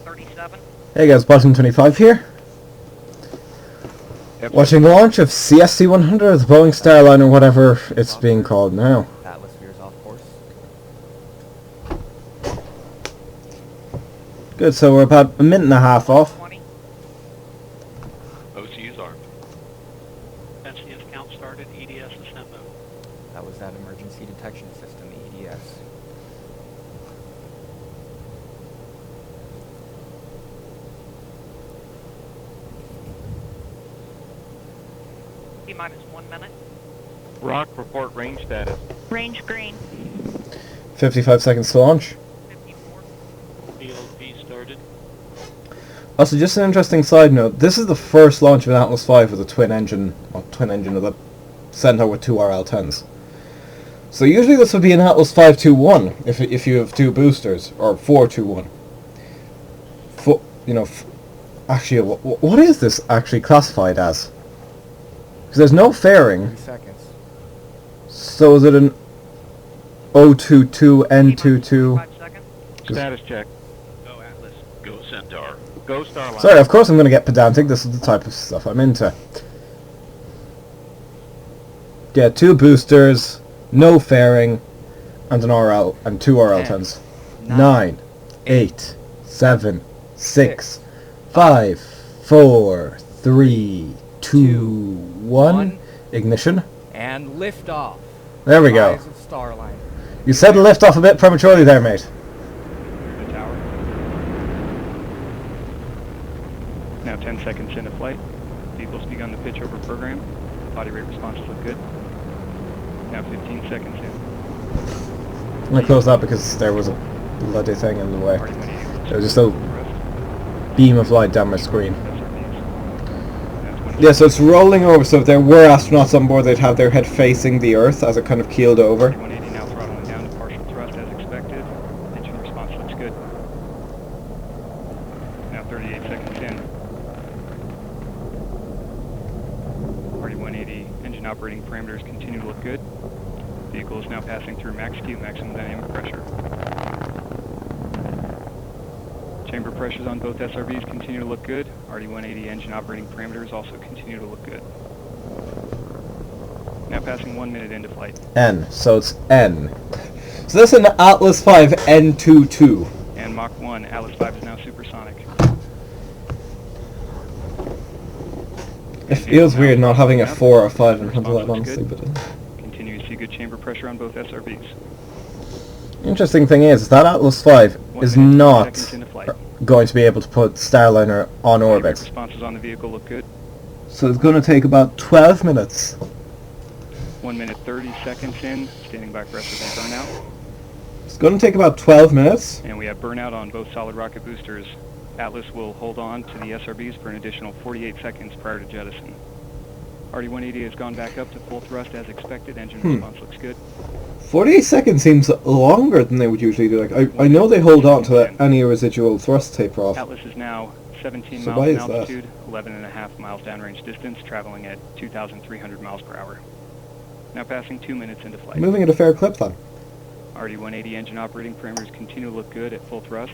37. Hey guys, N22 here. Yep. Watching the launch of CST-100, the Boeing Starliner, whatever it's being called now. Atlas veers off course. Good, so we're about a minute and a half off. 20. OCU's armed. SCS count started, EDS is sent mode. That was that emergency detection system, EDS. T-minus 1 minute. Rock, report range status. Range green. 55 seconds to launch. 54. BLP started. Also, just an interesting side note, this is the first launch of an Atlas V with a twin engine of the Centaur with two RL-10s. So usually this would be an Atlas 521 if you have two boosters, or 421. Actually, what is this actually classified as? Because there's no fairing. 30 seconds. So is it an 022 N22? 5 seconds. Status check. Go Atlas. Go Centaur. Go Starliner. Sorry, of course I'm going to get pedantic. This is the type of stuff I'm into. Yeah, two boosters, no fairing, and an RL and two RL-10s. 9, 8, 7, 6, 5, 4, 3, 2, 1. Ignition. And liftoff. There we go. Rise of Starliner. You said lift off a bit prematurely there, mate. The tower. Now 10 seconds into flight. Vehicle's begun the pitch over program. Body rate responses look good. Now 15 seconds in. I'm going to close that because there was a bloody thing in the way. Party 180. There was just a beam of light down my screen. Yeah, so it's rolling over, so if there were astronauts on board, they'd have their head facing the Earth as it kind of keeled over. 180 now throttling down to partial thrust as expected. Engine response looks good. Now 38 seconds in. Party 180 engine operating parameters continue to look good. Vehicle is now passing through max Q, maximum dynamic pressure. Chamber pressures on both SRBs continue to look good. RD-180 engine operating parameters also continue to look good. Now passing 1 minute into flight. N, so it's N. So this is an Atlas V N22. And Mach 1, Atlas 5 is now supersonic. It feels weird not having a 4 or 5 in front of that, honestly, but... Continue to see good chamber pressure on both SRBs. Interesting thing is that Atlas V 1 is minute, 10 not seconds into flight. going to be able to put Starliner on orbit. Responses on the vehicle look good. So it's going to take about 12 minutes. 1 minute 30 seconds in, standing by for SRB burnout. It's going to take about 12 minutes. And we have burnout on both solid rocket boosters. Atlas will hold on to the SRBs for an additional 48 seconds prior to jettison. RD-180 has gone back up to full thrust as expected. Engine response looks good. 48 seconds seems longer than they would usually do. Like I know they hold on to let any residual thrust taper off. Atlas is now 17 So miles why in is that? altitude, 11.5 miles downrange distance, traveling at 2,300 miles per hour. Now passing 2 minutes into flight. Moving at a fair clip then. RD-180 engine operating parameters continue to look good at full thrust.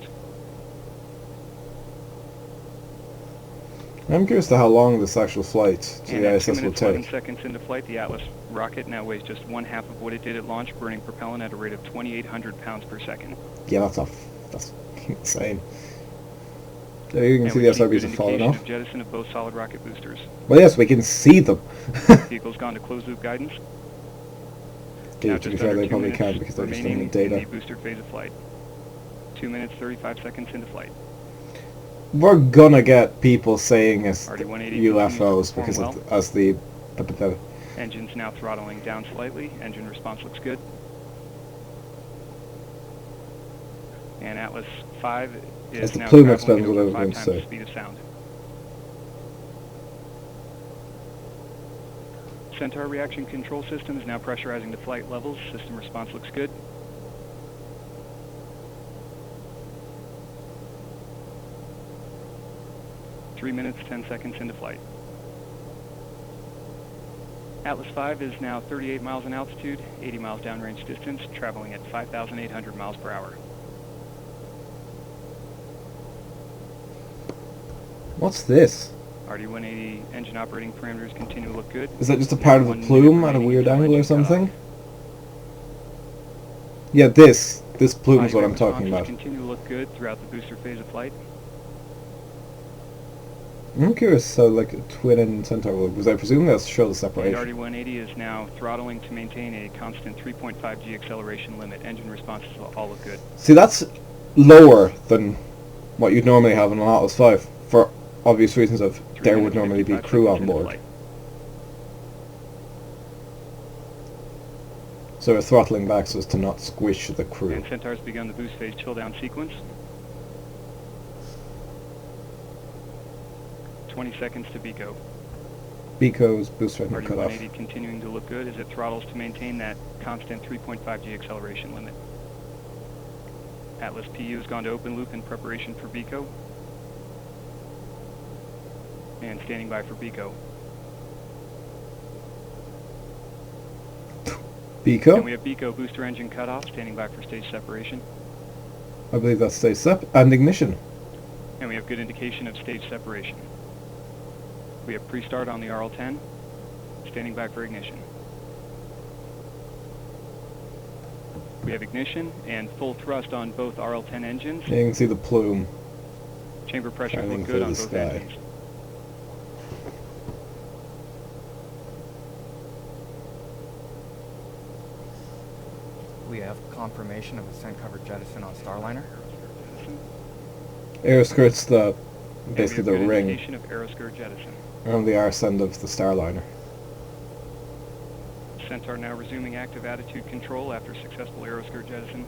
I'm curious to how long this actual flight to And the at 2 ISS will minutes 11 take. seconds into flight, the Atlas rocket now weighs just 1/2 of what it did at launch, burning propellant at a rate of 2,800 pounds per second. Yeah, that's insane. There you can And see we the see good SRBs have fallen indication off. of jettison of both solid rocket boosters. Well, yes, we can see them. Vehicle's gone to closed loop guidance. Yeah, Now to be just fair, under they 2 probably minutes can't because they're just remaining in the data. in the booster phase of flight. 2 minutes 35 seconds into flight. We're gonna get people saying it's RD-180 UFOs continues to because perform as the Engine's now throttling down slightly. Engine response looks good. And Atlas 5 As is the now plume traveling expands, at what I over was 5 going to times say. the speed of sound. Centaur reaction control system is now pressurizing to flight levels. System response looks good. Three minutes, 10 seconds into flight. Atlas 5 is now 38 miles in altitude, 80 miles downrange distance, traveling at 5,800 miles per hour. What's this? RD-180 engine operating parameters continue to look good. Is that just a part of the 1 minute plume at a remaining weird until angle or engine cutoff. something? Yeah, this plume is Body what rate I'm talking responses about. continue to look good throughout the booster phase of flight. I'm curious how like a twin engine Centaur will, because I presume that's show the The separation. RD-180 is now throttling to maintain a constant 3.5 G acceleration limit. Engine responses all look good. See, that's lower than what you'd normally have in an Atlas 5, for obvious reasons of 3 there minutes, would normally be 55 crew seconds on into board. flight. So we're throttling back so as to not squish the crew. And Centaur's begun the boost phase chill down sequence. 20 seconds to BECO. Beco's booster engine cut off. RD-180 continuing to look good as it throttles to maintain that constant 3.5 G acceleration limit. Atlas PU has gone to open loop in preparation for BECO. And standing by for BECO. And we Beco? have BECO booster engine cutoff, standing by for stage separation. I believe that stays sep and ignition. And we have good indication of stage separation. We have pre-start on the RL-10, standing by for ignition. We have ignition and full thrust on both RL-10 engines. Yeah, you can see the plume. Chamber pressure Shining look through good the on both sky. engines. We have confirmation of ascent cover jettison on Starliner. Aeroskirt's the And basically we the have good ring indication of aeroskirt jettison. around the arse end of the Starliner. Centaur now resuming active attitude control after successful aeroskirt jettison.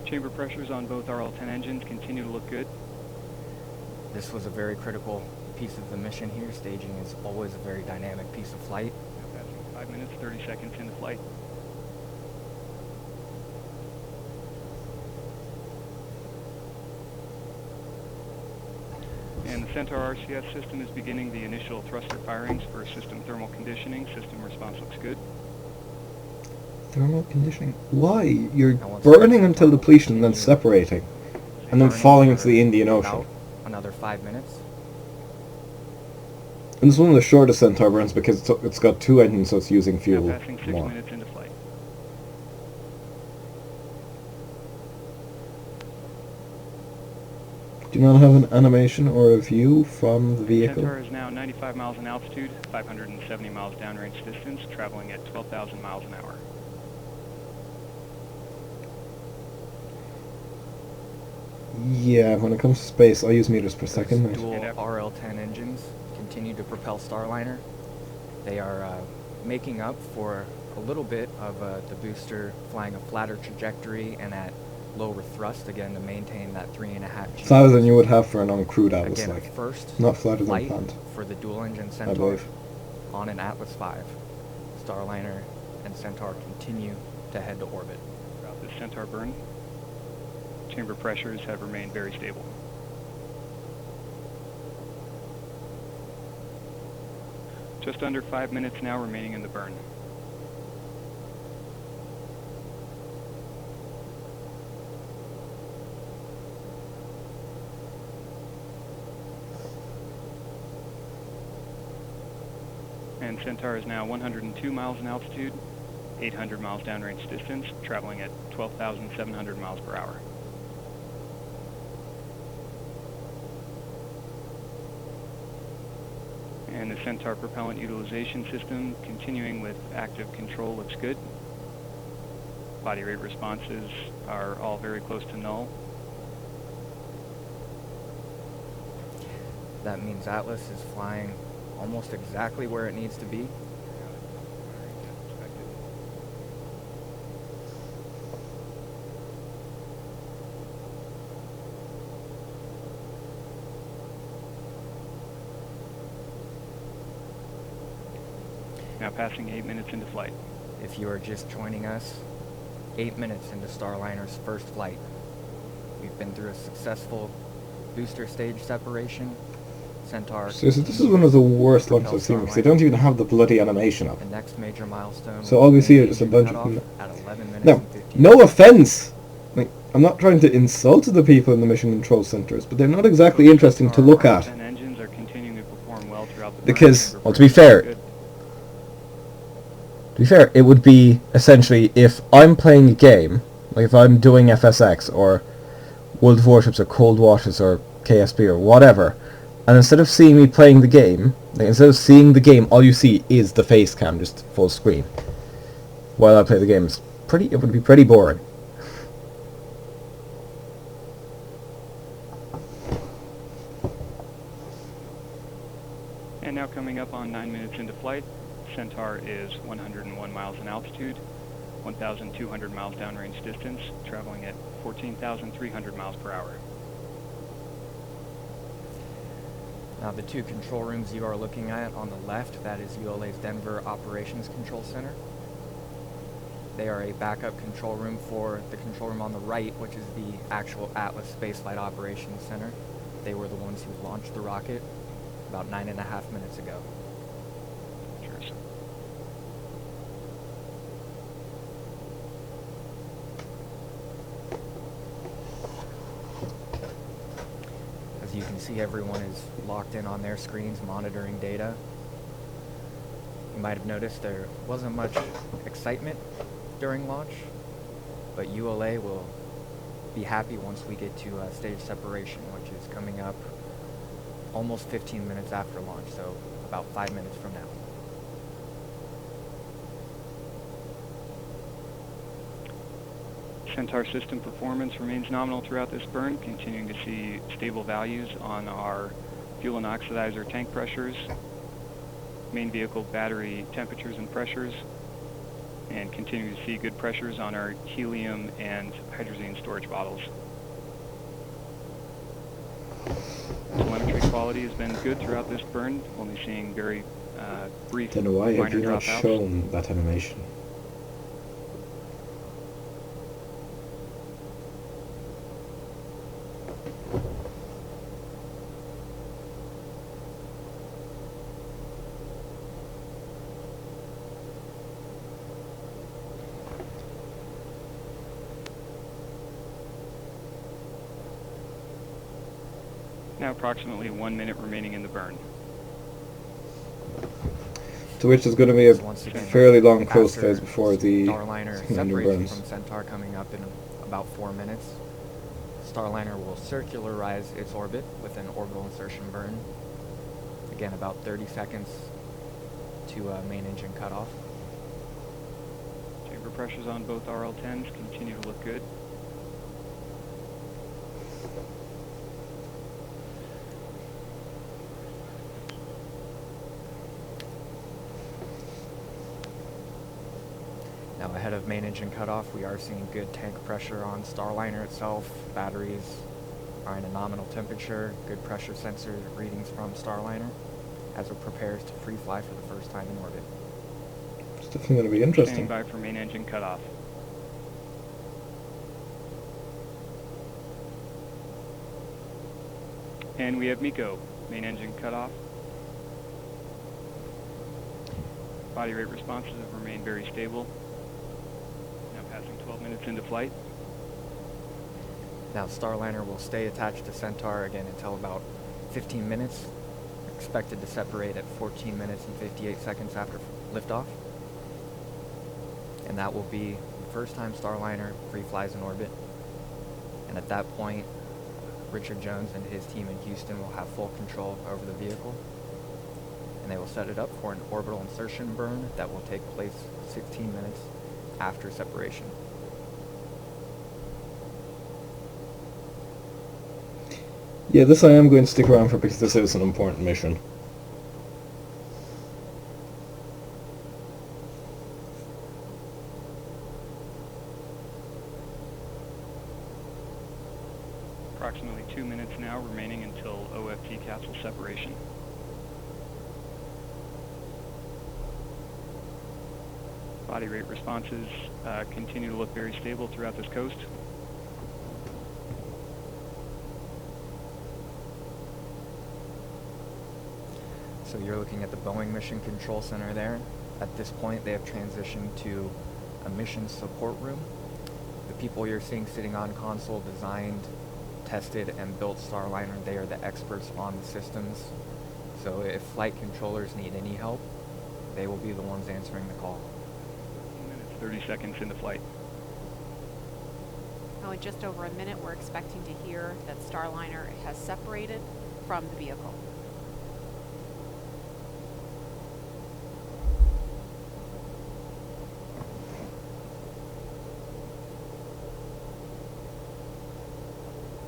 Chamber pressures on both RL-10 engines continue to look good. This was a very critical piece of the mission here. Staging is always a very dynamic piece of flight. Now passing 5 minutes, 30 seconds into flight. And the Centaur RCS system is beginning the initial thruster firings for system thermal conditioning. System response looks good. Thermal conditioning? Why? You're Now once burning the until thermal depletion and then continue separating. And then burning falling for into the Indian about Ocean. Another 5 minutes. And this is one of the shortest Centaur burns because it's got two engines, so it's using fuel Now passing 6 more. minutes into flight. Do you not have an animation or a view from the vehicle? Centaur is now 95 miles in altitude, 570 miles downrange distance, traveling at 12,000 miles an hour. Yeah, when it comes to space, I use meters per second. Those dual And after- RL-10 engines continue to propel Starliner. They are making up for a little bit of the booster flying a flatter trajectory and at lower thrust, again, to maintain that 3.5 G. Flatter than you would have for an uncrewed Atlas, Again, like. first Not flatter than flight planned, for the dual-engine I Centaur believe. on an Atlas V. Starliner and Centaur continue to head to orbit. Throughout this Centaur burn, chamber pressures have remained very stable. Just under 5 minutes now remaining in the burn. And Centaur is now 102 miles in altitude, 800 miles downrange distance, traveling at 12,700 miles per hour. And the Centaur propellant utilization system continuing with active control looks good. Body rate responses are all very close to null. That means Atlas is flying almost exactly where it needs to be. Now passing 8 minutes into flight. If you are just joining us, 8 minutes into Starliner's first flight. We've been through a successful booster stage separation. Centaur. Seriously, this is one of the worst launches I've seen because they don't even have the bloody animation up. The next major milestone. So all we see is just a bunch of... at 11 minutes Now, and 50. no offense! Like, I'm not trying to insult the people in the mission control centers, but they're not exactly interesting to look at. And engines are continuing to perform well throughout the burn Because, and well, to be reporting fair, good. it would be essentially if I'm playing a game, like if I'm doing FSX or World of Warships or Cold Waters or KSB or whatever, and instead of seeing me playing the game, like instead of seeing the game, all you see is the face cam, just full screen. While I play the game, it would be pretty boring. And now coming up on 9 minutes into flight, Centaur is 101 miles in altitude, 1,200 miles downrange distance, traveling at 14,300 miles per hour. Now the two control rooms you are looking at on the left, that is ULA's Denver Operations Control Center. They are a backup control room for the control room on the right, which is the actual Atlas Spaceflight Operations Center. They were the ones who launched the rocket about 9.5 minutes ago. Cheers. As you can see, everyone is locked in on their screens monitoring data. You might have noticed there wasn't much excitement during launch, but ULA will be happy once we get to stage separation, which is coming up almost 15 minutes after launch, so about 5 minutes from now. Centaur system performance remains nominal throughout this burn, continuing to see stable values on our fuel and oxidizer tank pressures, main vehicle battery temperatures and pressures, and continuing to see good pressures on our helium and hydrazine storage bottles. Telemetry quality has been good throughout this burn, only seeing very brief Then why have minor you not dropouts. shown that animation? Now approximately 1 minute remaining in the burn. To which there's going to be a Once again, fairly long coast after phase before the Starliner engine separates burns. from Centaur coming up in about 4 minutes. Starliner will circularize its orbit with an orbital insertion burn. Again, about 30 seconds to main engine cutoff. Chamber pressures on both RL-10s continue to look good. Now ahead of main engine cutoff, we are seeing good tank pressure on Starliner itself. Batteries are in a nominal temperature, good pressure sensor readings from Starliner as it prepares to free fly for the first time in orbit. It's definitely going to be Standing interesting. by for main engine cutoff. And we have MECO, main engine cutoff. Body rate responses have remained very stable. Now passing 12 minutes into flight. Now Starliner will stay attached to Centaur again until about 15 minutes, expected to separate at 14 minutes and 58 seconds after liftoff. And that will be the first time Starliner free flies in orbit. And at that point, Richard Jones and his team in Houston will have full control over the vehicle. And they will set it up for an orbital insertion burn that will take place 16 minutes after separation. Yeah, this I am going to stick around for because this is an important mission. Approximately 2 minutes now remaining until OFT capsule separation. Body rate responses continue to look very stable throughout this coast. So you're looking at the Boeing Mission Control Center there. At this point, they have transitioned to a mission support room. The people you're seeing sitting on console designed, tested, and built Starliner. They are the experts on the systems. So if flight controllers need any help, they will be the ones answering the call. 30 seconds into flight. Now, in just over a minute, we're expecting to hear that Starliner has separated from the vehicle.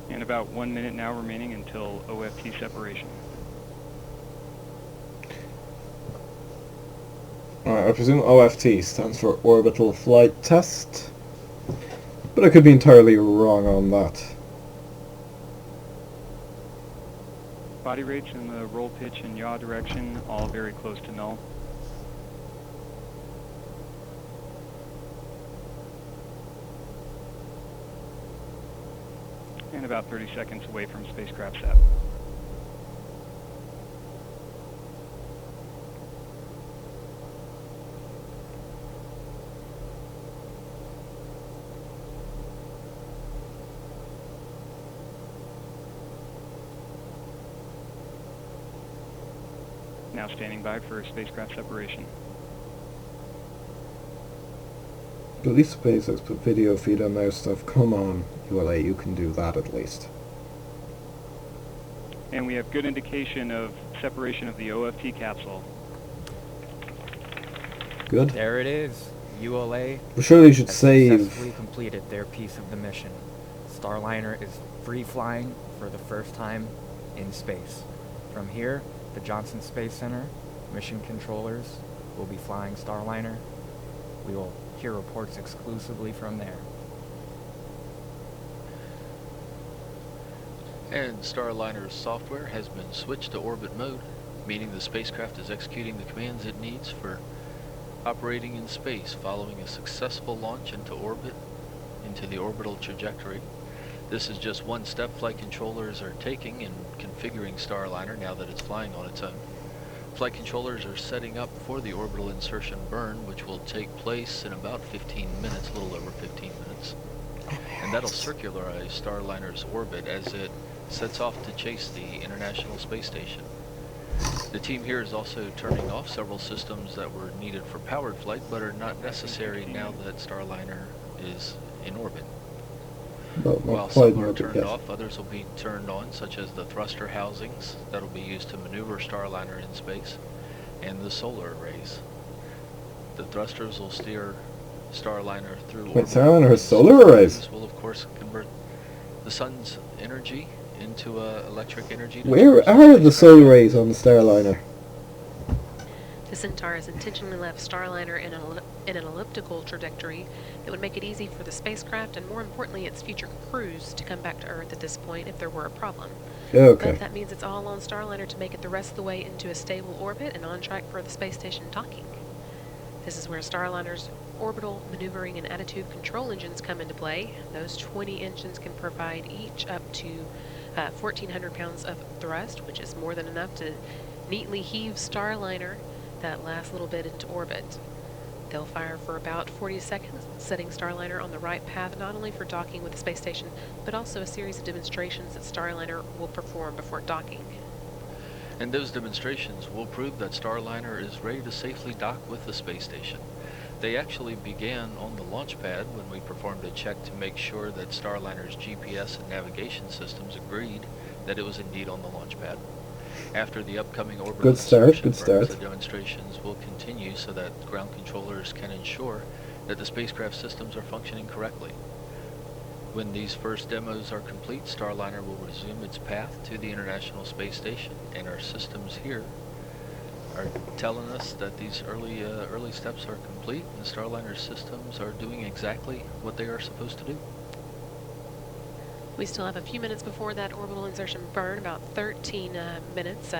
And about 1 minute now remaining until OFT separation. Alright, I presume OFT stands for Orbital Flight Test, but I could be entirely wrong on that. Body rates in the roll pitch and yaw direction, all very close to null. And about 30 seconds away from spacecraft SAP. Now standing by for spacecraft separation. At least SpaceX put video feed on their stuff. Come on, ULA, you can do that at least. And we have good indication of separation of the OFT capsule. Good. There it is. ULA We surely should has save. successfully completed their piece of the mission. Starliner is free flying for the first time in space. From here, the Johnson Space Center mission controllers will be flying Starliner. We will hear reports exclusively from there. And Starliner's software has been switched to orbit mode, meaning the spacecraft is executing the commands it needs for operating in space following a successful launch into orbit, into the orbital trajectory. This is just one step flight controllers are taking in configuring Starliner now that it's flying on its own. Flight controllers are setting up for the orbital insertion burn, which will take place in about 15 minutes, a little over 15 minutes. And that'll circularize Starliner's orbit as it sets off to chase the International Space Station. The team here is also turning off several systems that were needed for powered flight, but are not necessary now that Starliner is in orbit. Well, While not quite some are orbit turned yet. off, others will be turned on, such as the thruster housings that will be used to maneuver Starliner in space, and the solar arrays. The thrusters will steer Starliner through Wait, orbit. Starliner has solar arrays? This will, of course, convert the sun's energy into electric energy. to Where charge are the spacecraft. solar arrays on the Starliner? The Centaur has intentionally left Starliner in an elliptical trajectory that would make it easy for the spacecraft and, more importantly, its future crews to come back to Earth at this point if there were a problem. Okay. But that means it's all on Starliner to make it the rest of the way into a stable orbit and on track for the space station docking. This is where Starliner's orbital maneuvering and attitude control engines come into play. Those 20 engines can provide each up to 1,400 pounds of thrust, which is more than enough to neatly heave Starliner that last little bit into orbit. They'll fire for about 40 seconds, setting Starliner on the right path not only for docking with the space station, but also a series of demonstrations that Starliner will perform before docking. And those demonstrations will prove that Starliner is ready to safely dock with the space station. They actually began on the launch pad when we performed a check to make sure that Starliner's GPS and navigation systems agreed that it was indeed on the launch pad. After the upcoming orbital Good start, insertion good start. burns, the demonstrations will continue so that ground controllers can ensure that the spacecraft systems are functioning correctly. When these first demos are complete, Starliner will resume its path to the International Space Station, and our systems here are telling us that these early steps are complete, and the Starliner systems are doing exactly what they are supposed to do. We still have a few minutes before that orbital insertion burn, about 13 minutes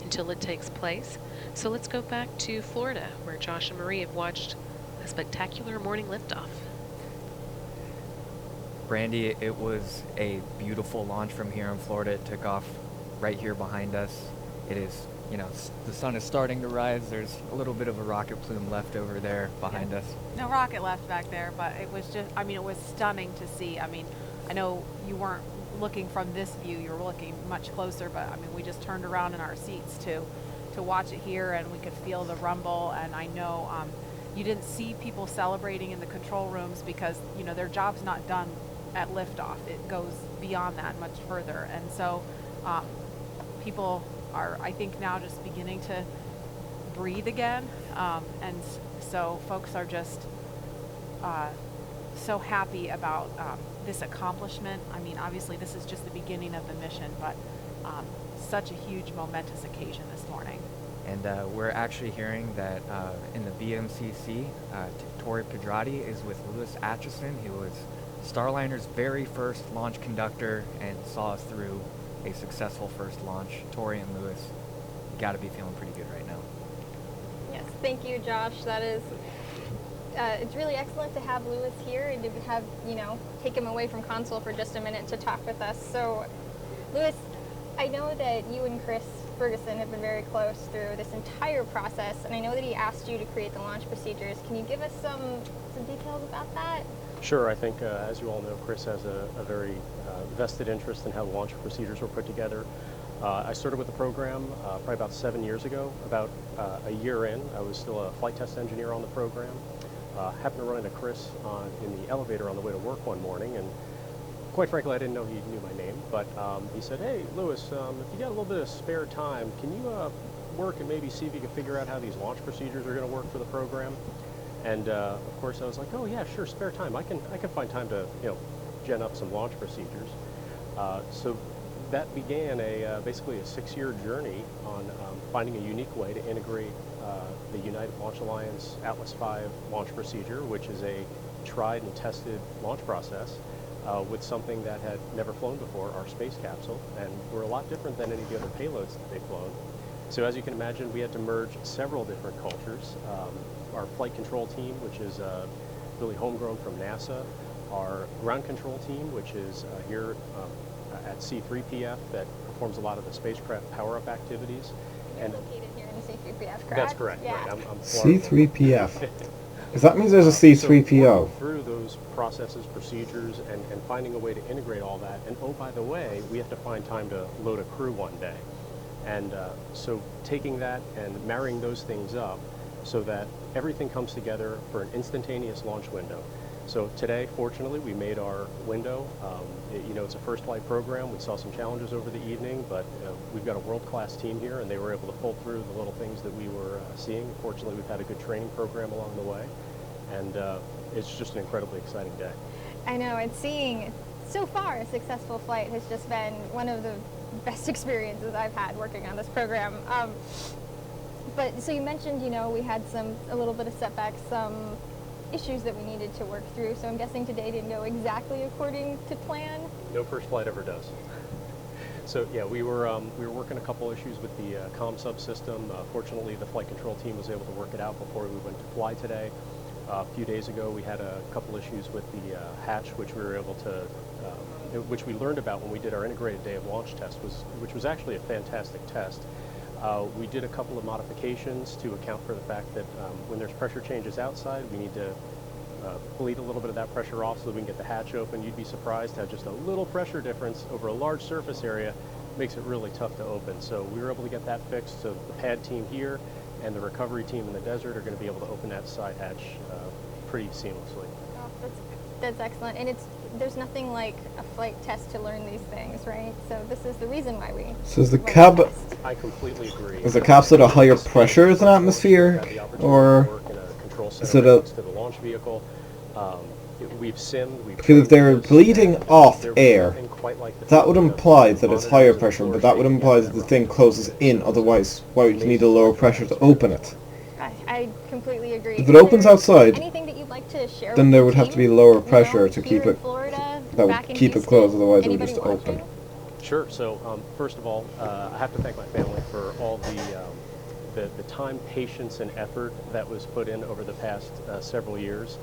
until it takes place. So let's go back to Florida, where Josh and Marie have watched a spectacular morning liftoff. Brandy, it was a beautiful launch from here in Florida. It took off right here behind us. It is, you know, the sun is starting to rise. There's a little bit of a rocket plume left over there behind us. No rocket left back there, but it was just, I mean, it was stunning to see. I mean, I know you weren't looking from this view, you were looking much closer, but I mean, we just turned around in our seats to watch it here, and we could feel the rumble. And I know you didn't see people celebrating in the control rooms because, you know, their job's not done at liftoff. It goes beyond that much further. And so people are, I think, now just beginning to breathe again. And so folks are just so happy about this accomplishment. I mean, obviously this is just the beginning of the mission, but such a huge momentous occasion this morning. And we're actually hearing that in the BMCC, Tori Pedrati is with Louis Atchison, who was Starliner's very first launch conductor and saw us through a successful first launch. Tori and Louis, you got to be feeling pretty good right now. Yes, thank you, Josh. That is, it's really excellent to have Louis here and to have, you know, take him away from console for just a minute to talk with us. So, Louis, I know that you and Chris Ferguson have been very close through this entire process, and I know that he asked you to create the launch procedures. Can you give us some details about that? Sure. I think, as you all know, Chris has a very vested interest in how the launch procedures were put together. I started with the program probably about 7 years ago. About a year in, I was still a flight test engineer on the program. Happened to run into Chris in the elevator on the way to work one morning, and quite frankly, I didn't know he knew my name, but he said, "Hey, Louis, if you got a little bit of spare time, can you work and maybe see if you can figure out how these launch procedures are going to work for the program?" And of course, I was like, "Oh yeah, sure, spare time. I can find time to, you know, gen up some launch procedures." So that began basically a 6-year journey on finding a unique way to integrate the United Launch Alliance Atlas V launch procedure, which is a tried and tested launch process, with something that had never flown before, our space capsule, and were a lot different than any of the other payloads that they've flown. So as you can imagine, we had to merge several different cultures. Our flight control team, which is really homegrown from NASA, our ground control team, which is here at C3PF, that performs a lot of the spacecraft power-up activities. You're located here in the C3PF, correct? That's correct, yeah. right. I'm C3PF. Because that means there's a C3PO. So through those processes, procedures, and finding a way to integrate all that. And oh, by the way, we have to find time to load a crew one day. And so taking that and marrying those things up so that everything comes together for an instantaneous launch window. So today, fortunately, we made our window. You know, it's a first flight program. We saw some challenges over the evening, but we've got a world-class team here, and they were able to pull through the little things that we were seeing. Fortunately, we've had a good training program along the way, and it's just an incredibly exciting day. I know, and seeing so far a successful flight has just been one of the best experiences I've had working on this program. But so you mentioned, you know, we had a little bit of setbacks, some issues that we needed to work through. So I'm guessing today didn't go exactly according to plan. No first flight ever does. So yeah, we were working a couple issues with the comm subsystem. Fortunately, the flight control team was able to work it out before we went to fly today. A few days ago, we had a couple issues with the hatch, which we were able to, which we learned about when we did our integrated day of launch test, which was actually a fantastic test. We did a couple of modifications to account for the fact that when there's pressure changes outside, we need to bleed a little bit of that pressure off so that we can get the hatch open. You'd be surprised how just a little pressure difference over a large surface area makes it really tough to open. So we were able to get that fixed. So the pad team here and the recovery team in the desert are going to be able to open that side hatch pretty seamlessly. Oh, that's excellent. And there's nothing like a flight test to learn these things, right? So this is the reason why we. So is the cab? I completely agree. Is the capsule at a higher pressure as an atmosphere, or is it a? To the launch vehicle. We've simmed. Because if they're bleeding off air, that would imply that it's higher pressure, but that would imply that the thing closes in. Otherwise, why would you need a lower pressure to open it? I completely agree. If it opens outside, anything that you'd like to share then with there the would have team, to be lower you pressure know, to here keep in it. Florida, That back would in keep it Houston, closed. Otherwise, it would anybody just watching? open. Sure. So first of all, I have to thank my family for all the time, patience, and effort that was put in over the past several years.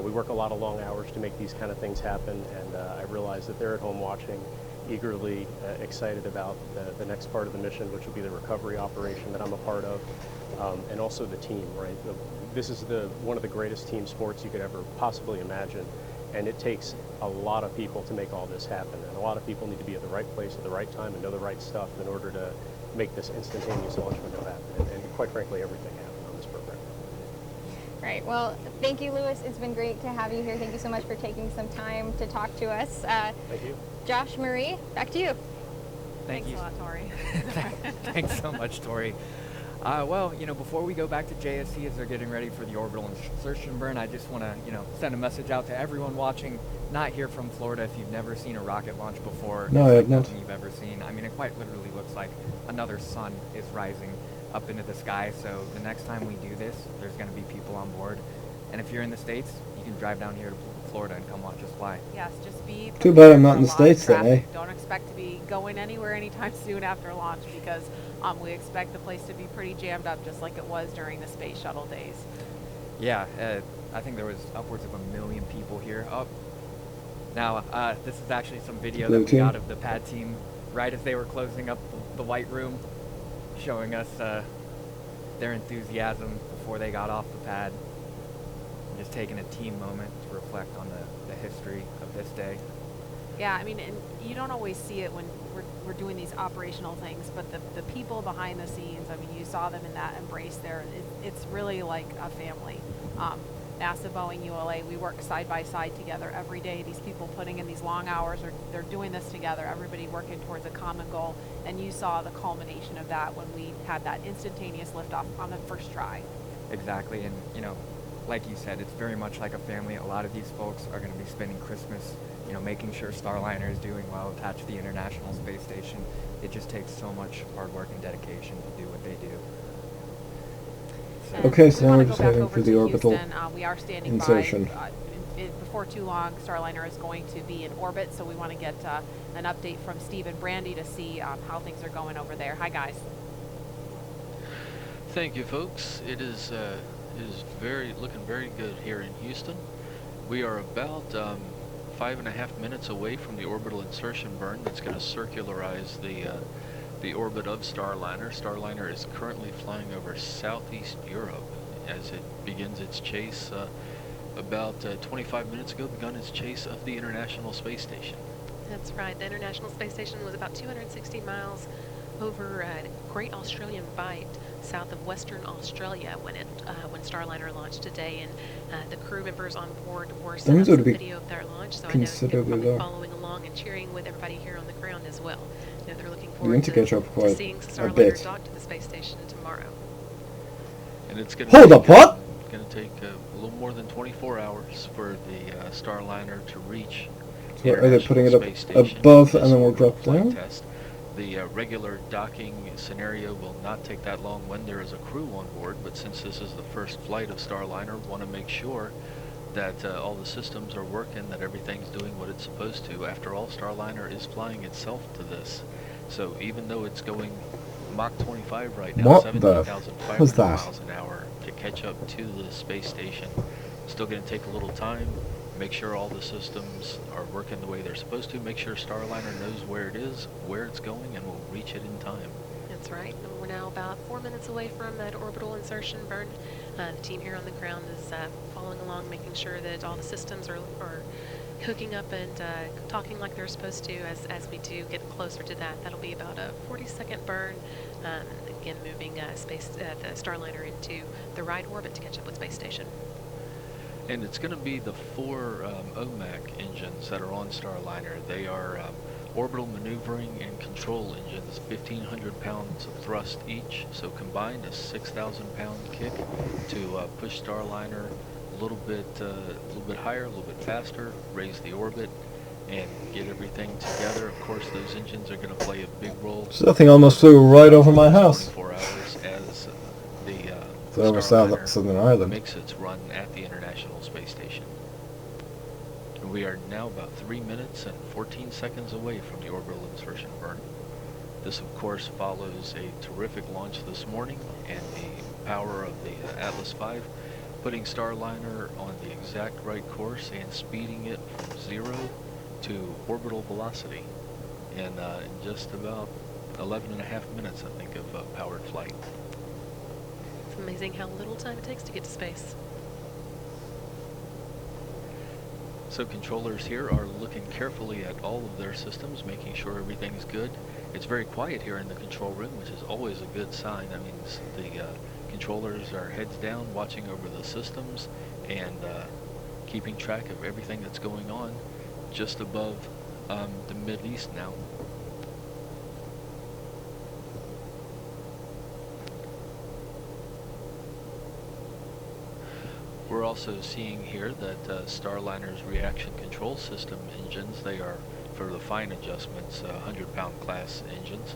We work a lot of long hours to make these kind of things happen, and I realize that they're at home watching, eagerly excited about the next part of the mission, which will be the recovery operation that I'm a part of, and also the team, right? This is one of the greatest team sports you could ever possibly imagine, and it takes a lot of people to make all this happen, and a lot of people need to be at the right place at the right time and know the right stuff in order to make this instantaneous launch window happen, and quite frankly, everything happen on this program. Right. Well, thank you, Lewis. It's been great to have you here. Thank you so much for taking some time to talk to us. Thank you. Josh, Marie, back to you. Thank Thanks you. a lot, Tori. Thanks so much, Tori. Well, before we go back to JSC as they're getting ready for the orbital insertion burn, I just want to, send a message out to everyone watching, not here from Florida. If you've never seen a rocket launch before, No, I it's have like not. nothing you've ever seen. I mean, it quite literally looks like another sun is rising up into the sky. So the next time we do this, there's going to be people on board. And if you're in the States, you can drive down here to Florida and come watch us fly. Yes, just be Too bad I'm prepared not for in the a lot of States then, traffic. eh? Don't expect to be going anywhere anytime soon after launch because we expect the place to be pretty jammed up just like it was during the space shuttle days. Yeah, I think there was upwards of 1 million people here. Oh, now this is actually some video that Blue we team. got of the pad team right as they were closing up the white room, showing us their enthusiasm before they got off the pad. And just taking a team moment to reflect on the history of this day. Yeah, I mean, and you don't always see it when we're doing these operational things, but the people behind the scenes, I mean, you saw them in that embrace there. It's really like a family. NASA, Boeing, ULA, we work side by side together every day. These people putting in these long hours, they're doing this together, everybody working towards a common goal. And you saw the culmination of that when we had that instantaneous liftoff on the first try. Exactly, and like you said, it's very much like a family. A lot of these folks are going to be spending Christmas, making sure Starliner is doing well attached to the International Space Station. It just takes so much hard work and dedication to do what they do. So, Okay, so we now wanna we're go just back heading over for the to orbital Houston. We are standing insertion. by. Before too long, Starliner is going to be in orbit, so we want to get an update from Steve and Brandy to see how things are going over there. Hi, guys. Thank you, folks. It is looking very good here in Houston. We are about 5.5 minutes away from the orbital insertion burn that's going to circularize the orbit of Starliner. Starliner is currently flying over Southeast Europe as it begins its chase. About 25 minutes ago, begun its chase of the International Space Station. That's right. The International Space Station was about 260 miles over Great Australian Bight, south of Western Australia, when Starliner launched today, and the crew members on board were sent us would some be video of their launch. So I know you're considerably probably low. following along and cheering with everybody here on the ground as well. They're looking You're forward going to catch up to quite seeing a Starliner bit. dock to the space station tomorrow. And it's going Hold up, what? Going to take a little more than 24 hours for the Starliner to reach. So are they putting it up Space Station above for and then we'll this drop flight down? test. The regular docking scenario will not take that long when there is a crew on board, but since this is the first flight of Starliner, we want to make sure that all the systems are working, that everything's doing what it's supposed to. After all, Starliner is flying itself to this. So even though it's going Mach 25 right now, What the was 17,500 that? miles an hour to catch up to the space station, still going to take a little time. Make sure all the systems are working the way they're supposed to. Make sure Starliner knows where it is, where it's going, and will reach it in time. That's right. And we're now about 4 minutes away from that orbital insertion burn. The team here on the ground is following along, making sure that all the systems are hooking up and talking like they're supposed to as we do get closer to that. That'll be about a 40-second burn. Again, moving the Starliner into the right orbit to catch up with space station. And it's going to be the 4 OMAC engines that are on Starliner. They are orbital maneuvering and control engines, 1,500 pounds of thrust each, so combined a 6,000-pound kick to push Starliner a little bit higher, a little bit faster, raise the orbit, and get everything together. Of course, those engines are going to play a big role. So that thing almost flew right over my house. 24 hours as the So over Starliner Southern Ireland. makes its run at the International Space Station. And we are now about 3 minutes and 14 seconds away from the orbital insertion burn. This, of course, follows a terrific launch this morning and the power of the Atlas V, putting Starliner on the exact right course and speeding it from 0 to orbital velocity. in just about 11 and a half minutes, I think, of powered flight. It's amazing how little time it takes to get to space. So controllers here are looking carefully at all of their systems, making sure everything's good. It's very quiet here in the control room, which is always a good sign. I mean, the controllers are heads down, watching over the systems and keeping track of everything that's going on just above the Mideast now. We're also seeing here that Starliner's reaction control system engines, they are, for the fine adjustments, 100-pound class engines,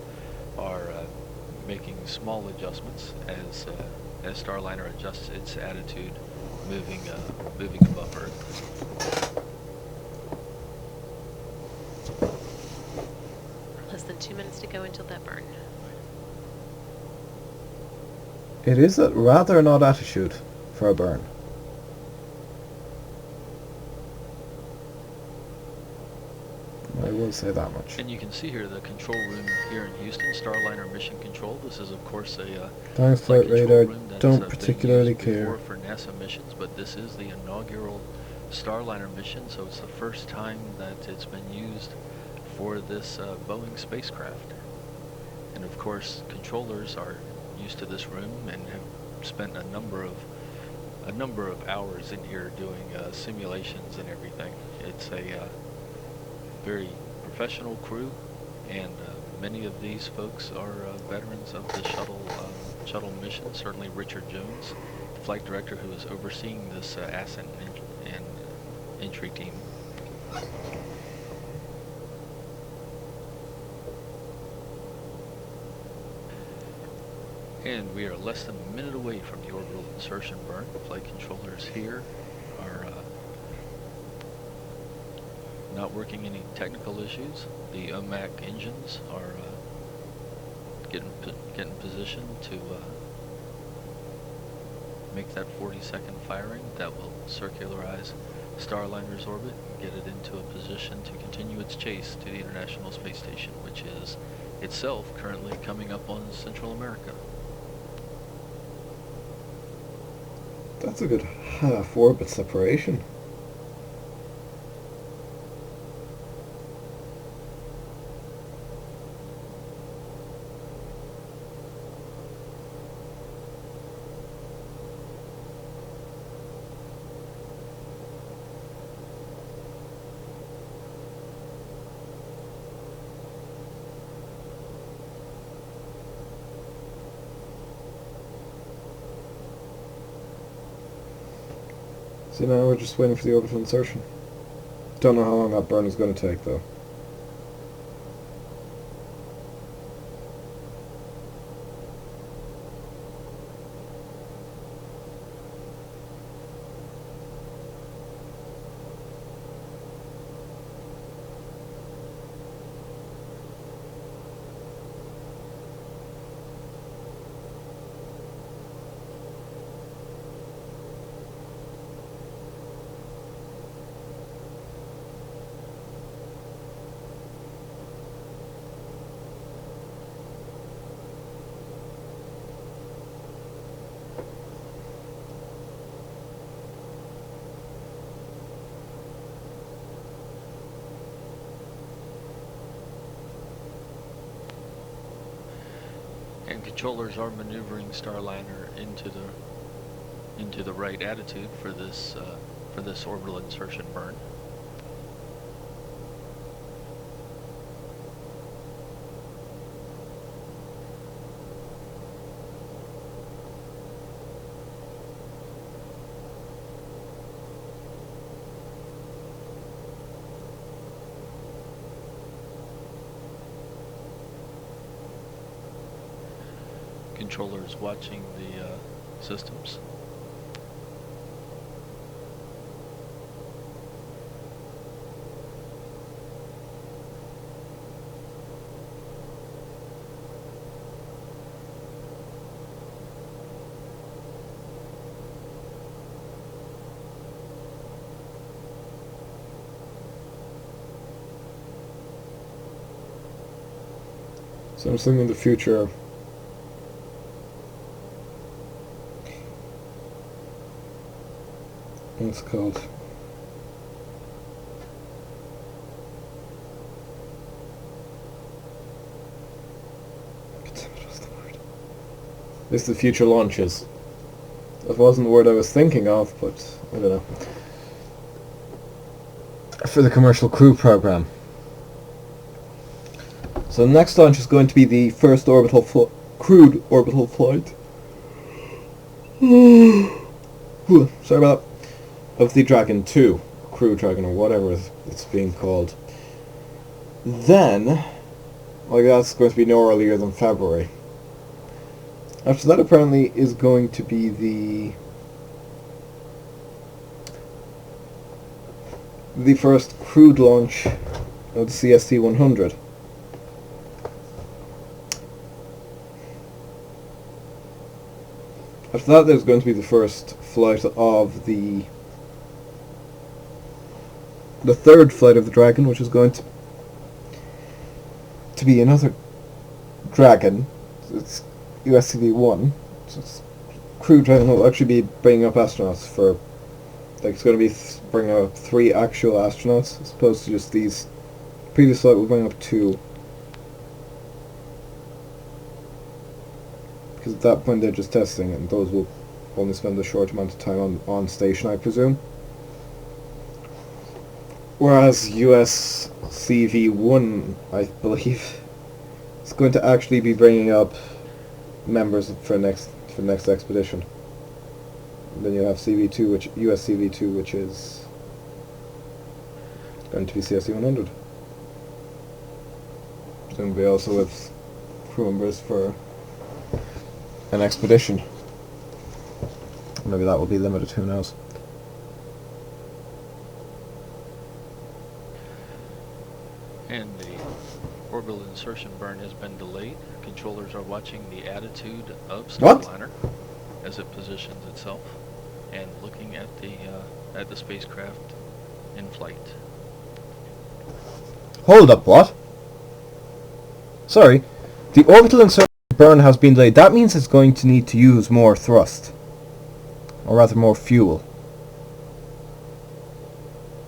are making small adjustments as Starliner adjusts its attitude, moving above Earth. Less than 2 minutes to go until that burn. It is a rather an odd attitude for a burn. I will say that much. And you can see here the control room here in Houston, Starliner Mission Control. This is, of course, a Thanks, flight flight control radar. room that's Don't been particularly used before care. for NASA missions, but this is the inaugural Starliner mission, so it's the first time that it's been used for this Boeing spacecraft. And of course, controllers are used to this room and have spent a number of hours in here doing simulations and everything. It's a very professional crew, and many of these folks are veterans of the shuttle mission. Certainly Richard Jones, the flight director who is overseeing this ascent and entry team. And we are less than a minute away from the orbital insertion burn. Flight controllers here are not working any technical issues. The OMAC engines are getting positioned to make that 40-second firing that will circularize Starliner's orbit and get it into a position to continue its chase to the International Space Station, which is itself currently coming up on Central America. That's a good half orbit separation. So now we're just waiting for the orbital insertion. Don't know how long that burn is going to take though. And controllers are maneuvering Starliner into the right attitude for this orbital insertion burn. Controllers watching the systems. So I'm saying in the future. What's it called? What's the word? This is the future launches. That wasn't the word I was thinking of, but I don't know. For the commercial crew program. So the next launch is going to be the first crewed orbital flight. Sorry about that. Of the Dragon 2, Crew Dragon, or whatever it's being called. Then, like, that's going to be no earlier than February. After that, apparently, is going to be the first crewed launch of the CST-100. After that, there's going to be the first flight of the third flight of the Dragon, which is going to be another Dragon. It's USCV-1. So it's Crew Dragon will actually be bringing up astronauts for, like, it's going to be bringing up 3 actual astronauts as opposed to just these. Previous flight will bring up 2. Because at that point they're just testing, and those will only spend a short amount of time on station, I presume. Whereas USCV-1, I believe, is going to actually be bringing up members for next expedition. And then you have USCV-2, which is going to be CST-100. Presumably also with crew members for an expedition. Maybe that will be limited, who knows. And the orbital insertion burn has been delayed. Controllers are watching the attitude of Starliner as it positions itself and looking at the spacecraft in flight. Hold up, what? Sorry, the orbital insertion burn has been delayed. That means it's going to need to use more thrust. Or rather more fuel.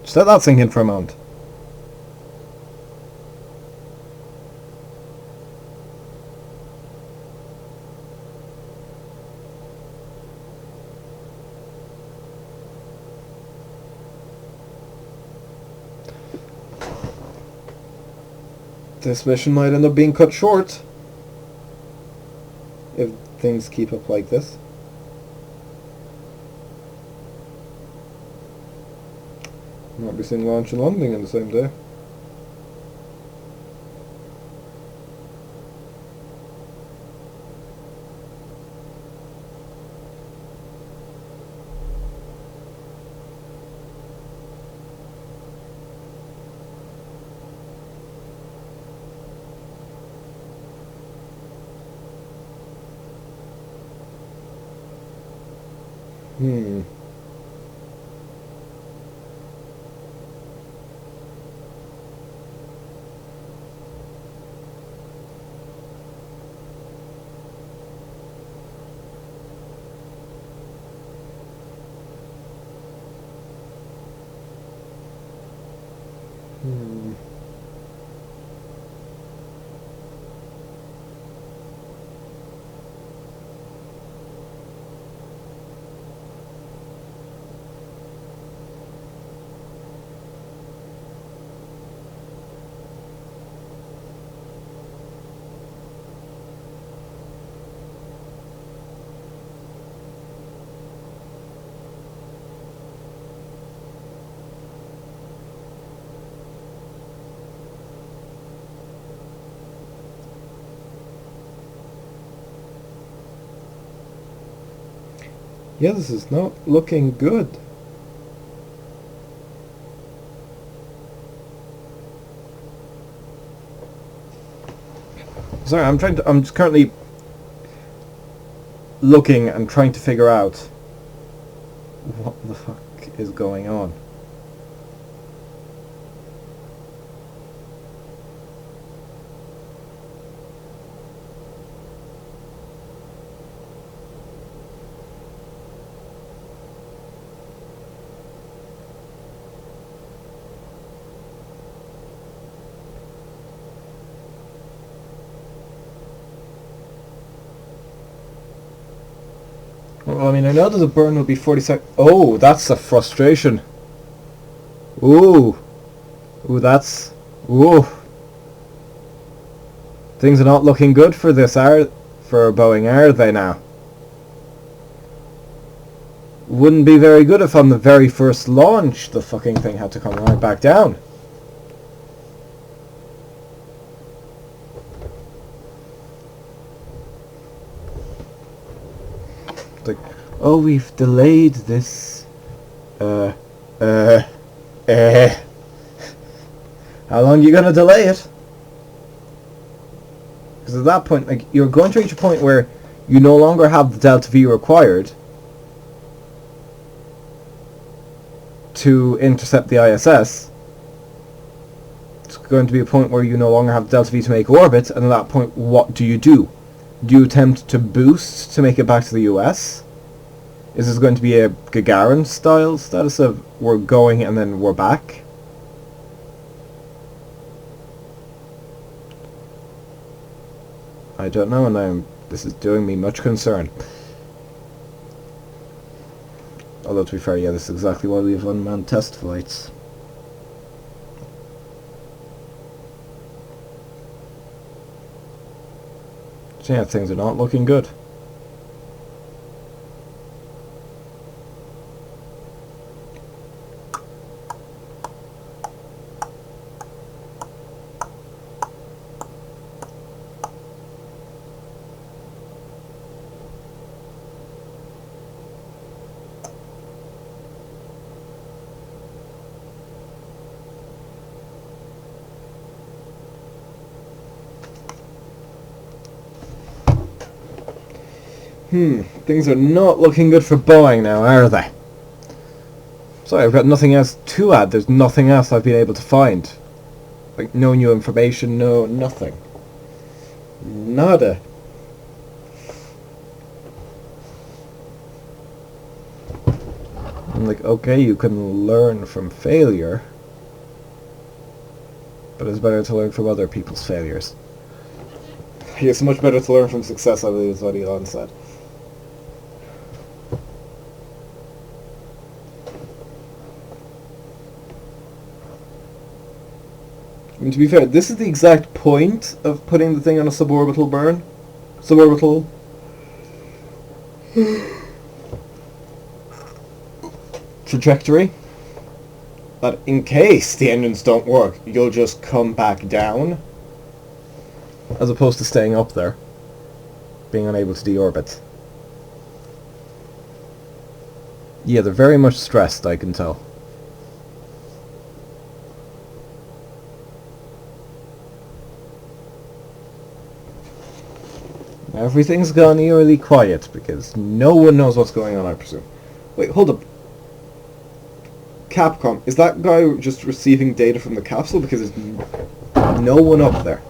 Just let that sink in for a moment. This mission might end up being cut short if things keep up like this. Might be seeing launch and landing in the same day. Yeah, this is not looking good. Sorry, I'm just currently looking and trying to figure out what the fuck is going on. Well, I mean, I know that the burn will be 40 seconds. Oh, that's a frustration. Ooh. Ooh, that's... Ooh. Things are not looking good for this, for Boeing, are they now? Wouldn't be very good if on the very first launch the fucking thing had to come right back down. It's like, oh, we've delayed this. How long are you gonna delay it? Because at that point, like, you're going to reach a point where you no longer have the delta V required to intercept the ISS. It's going to be a point where you no longer have the delta V to make orbit, and at that point, what do? Do you attempt to boost to make it back to the US? Is this going to be a Gagarin style status of we're going and then we're back? I don't know, and this is doing me much concern. Although, to be fair, yeah, this is exactly why we have unmanned test flights. So yeah, things are not looking good. Things are not looking good for Boeing now, are they? Sorry, I've got nothing else to add. There's nothing else I've been able to find. Like, no new information, no nothing. Nada. I'm like, okay, you can learn from failure, but it's better to learn from other people's failures. It's much better to learn from success, I believe, is what Elon said. I mean, to be fair, this is the exact point of putting the thing on a suborbital burn. Suborbital. Trajectory. That in case the engines don't work, you'll just come back down. As opposed to staying up there. Being unable to deorbit. Yeah, they're very much stressed, I can tell. Everything's gone eerily quiet because no one knows what's going on, I presume. Wait, hold up. Capcom, is that guy just receiving data from the capsule? Because there's no one up there.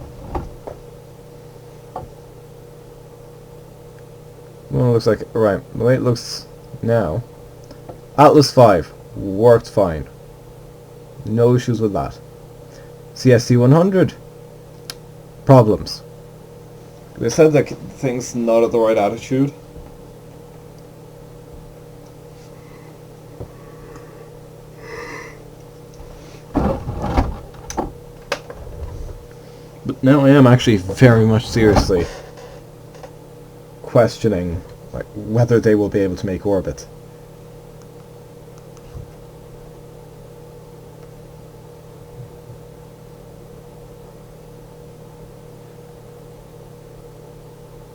Well, it looks like... Right, the way it looks now... Atlas 5 worked fine. No issues with that. CST-100 problems. They said that things not at the right attitude. But now I am actually very much seriously questioning whether they will be able to make orbit.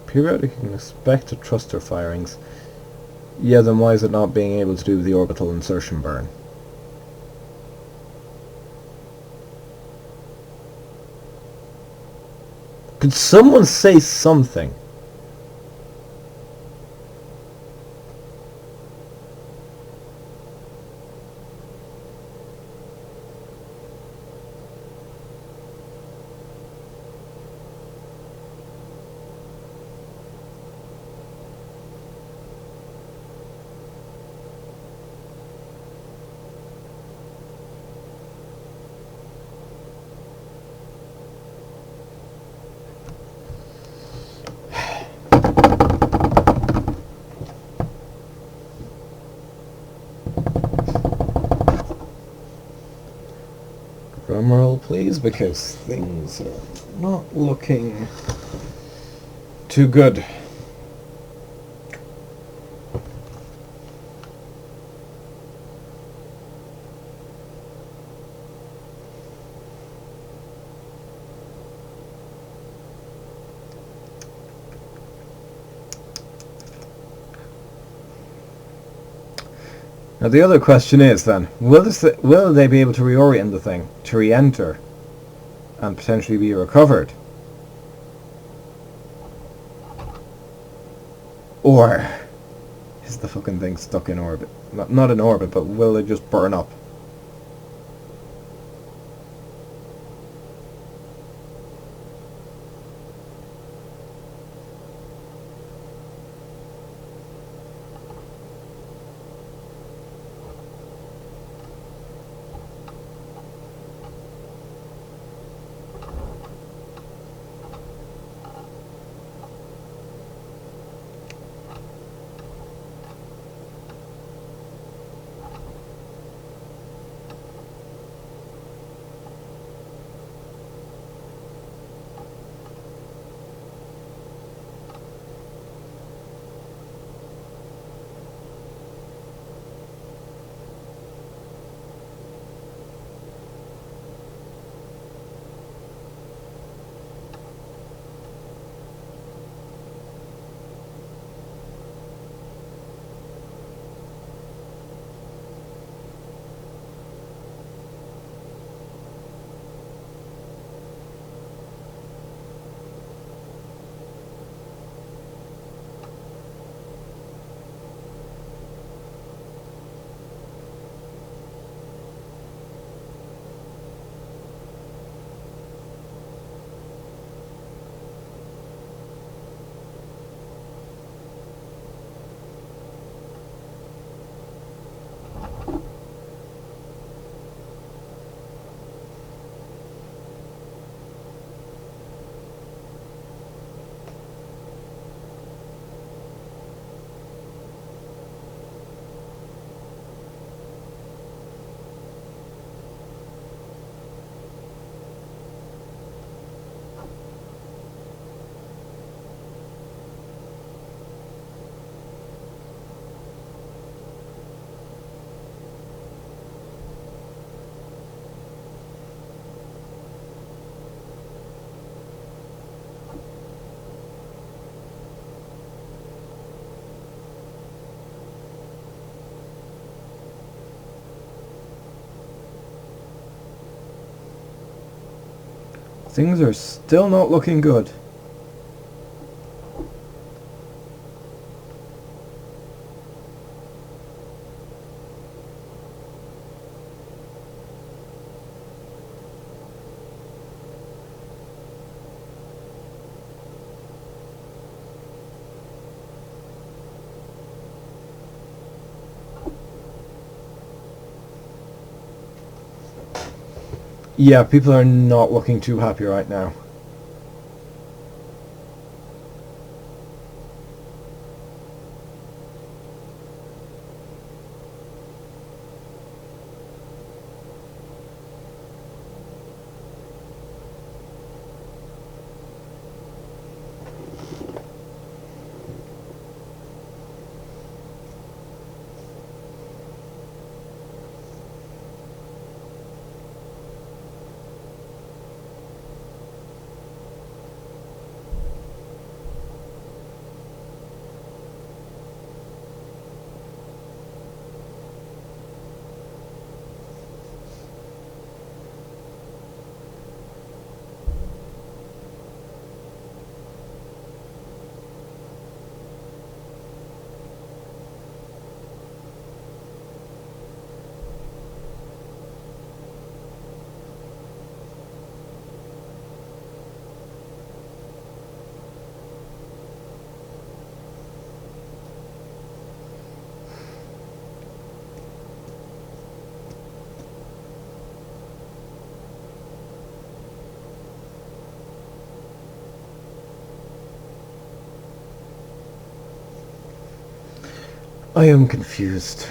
Periodic you can expect to thruster firings. Yeah, then why is it not being able to do the orbital insertion burn? Could someone say something? please, because things are not looking too good. Now the other question is then, will they be able to reorient the thing, to re-enter, and potentially be recovered? Or is the fucking thing stuck in orbit? Not in orbit, but will it just burn up? Things are still not looking good. Yeah, people are not looking too happy right now. I am confused.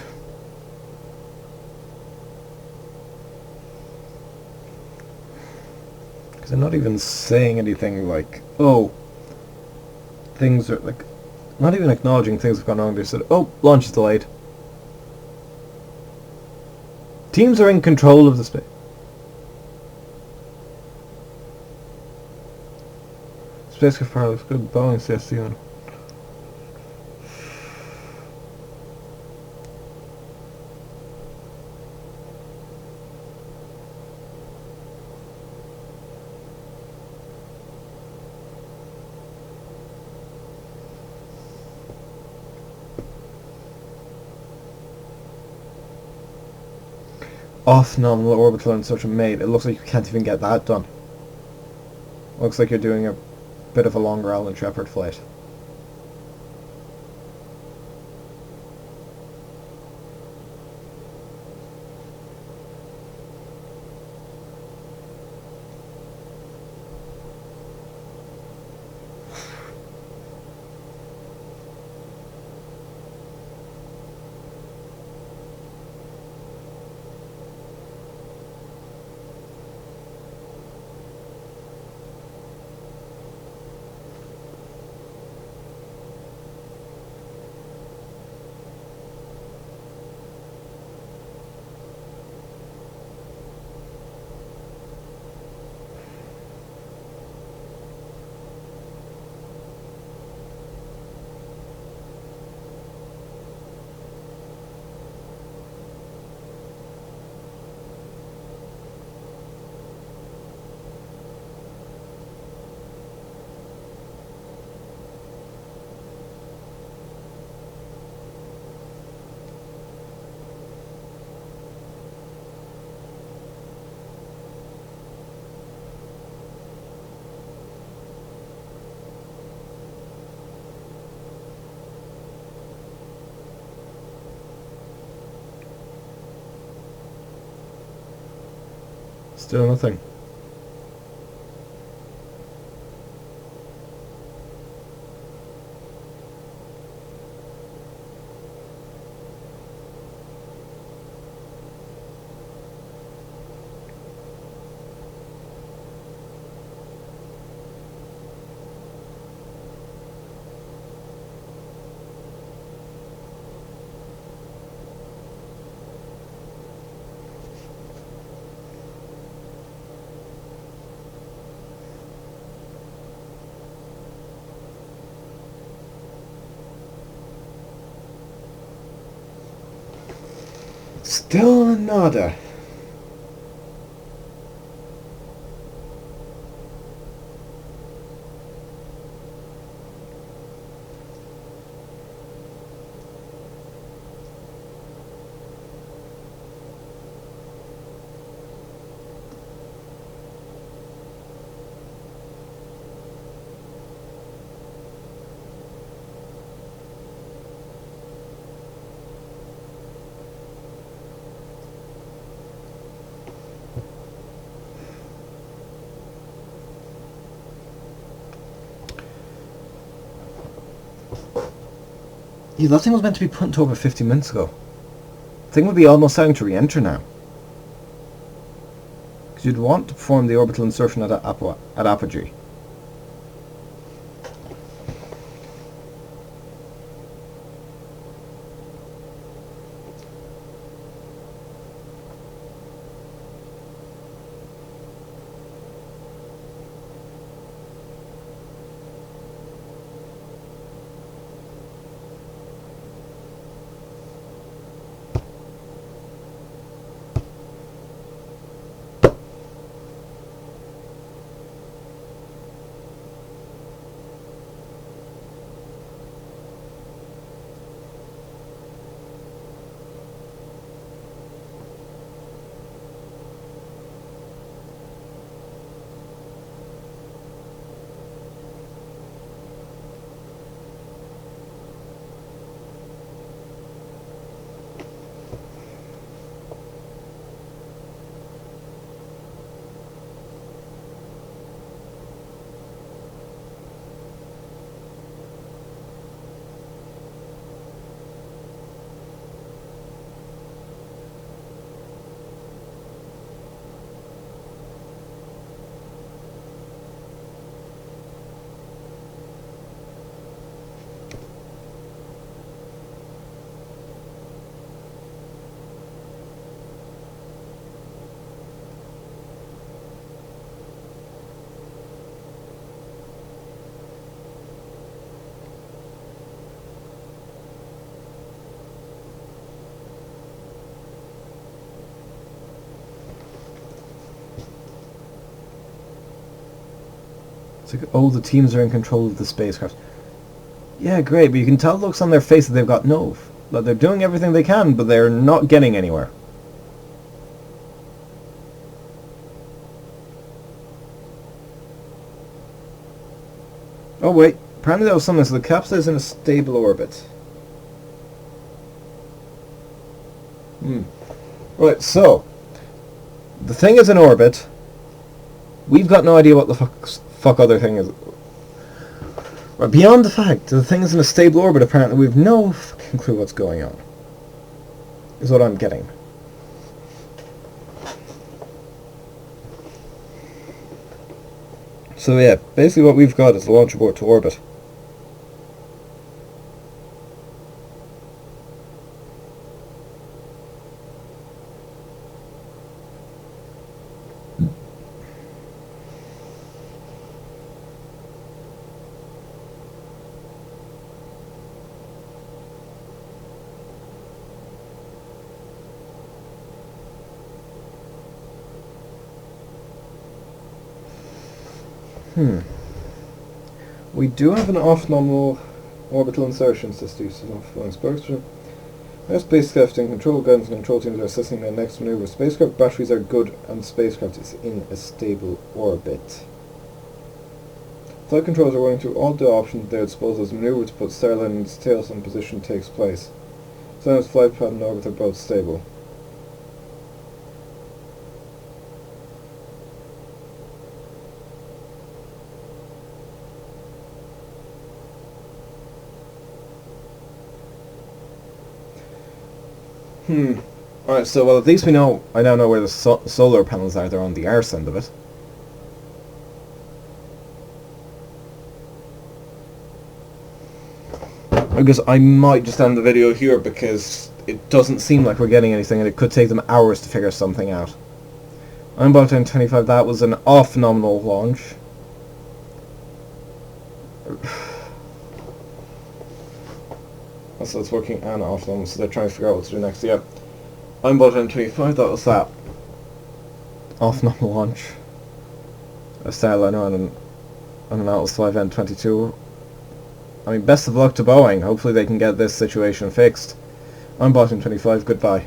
They're not even saying anything like, oh, things are like, not even acknowledging things have gone wrong. They said, oh, launch is delayed. Teams are in control of the space. Spacecraft power looks good. Boeing CST-100. Off-nominal orbital insertion made. It looks like you can't even get that done. Looks like you're doing a bit of a longer Alan Shepard flight. Still nothing. Still nada. Yeah, that thing was meant to be put into orbit 50 minutes ago. The thing would be almost starting to re-enter now. Because you'd want to perform the orbital insertion at apogee. It's like, oh, the teams are in control of the spacecraft. Yeah, great, but you can tell the looks on their face that they've got that they're doing everything they can, but they're not getting anywhere. Oh wait, apparently that was something, so the capsule is in a stable orbit. Right, so, the thing is in orbit. We've got no idea what the fuck other thing is. Right, beyond the fact that the thing is in a stable orbit, apparently we've no fucking clue what's going on. Is what I'm getting. So yeah, basically what we've got is the launch abort to orbit. We do have an off-nominal orbital insertion system, flying spokesman. Our spacecraft in control, guidance and control teams are assessing the next maneuver. Spacecraft batteries are good and the spacecraft is in a stable orbit. Flight controllers are running through all the options at their disposal as maneuver to put Starliner in its tail sun position takes place. Starliner's flight path and orbit are both stable. Alright, so well at least I now know where the solar panels are. They're on the arse end of it. I guess I might just end the video here because it doesn't seem like we're getting anything and it could take them hours to figure something out. I'm about N22, that was an off-nominal launch. So it's working and off-nominal, so they're trying to figure out what to do next. Yeah, I'm about N25, that was that. Off-nominal launch. A Starliner and an Atlas 5 N22. I mean, best of luck to Boeing. Hopefully they can get this situation fixed. I'm Bottom 25. Goodbye.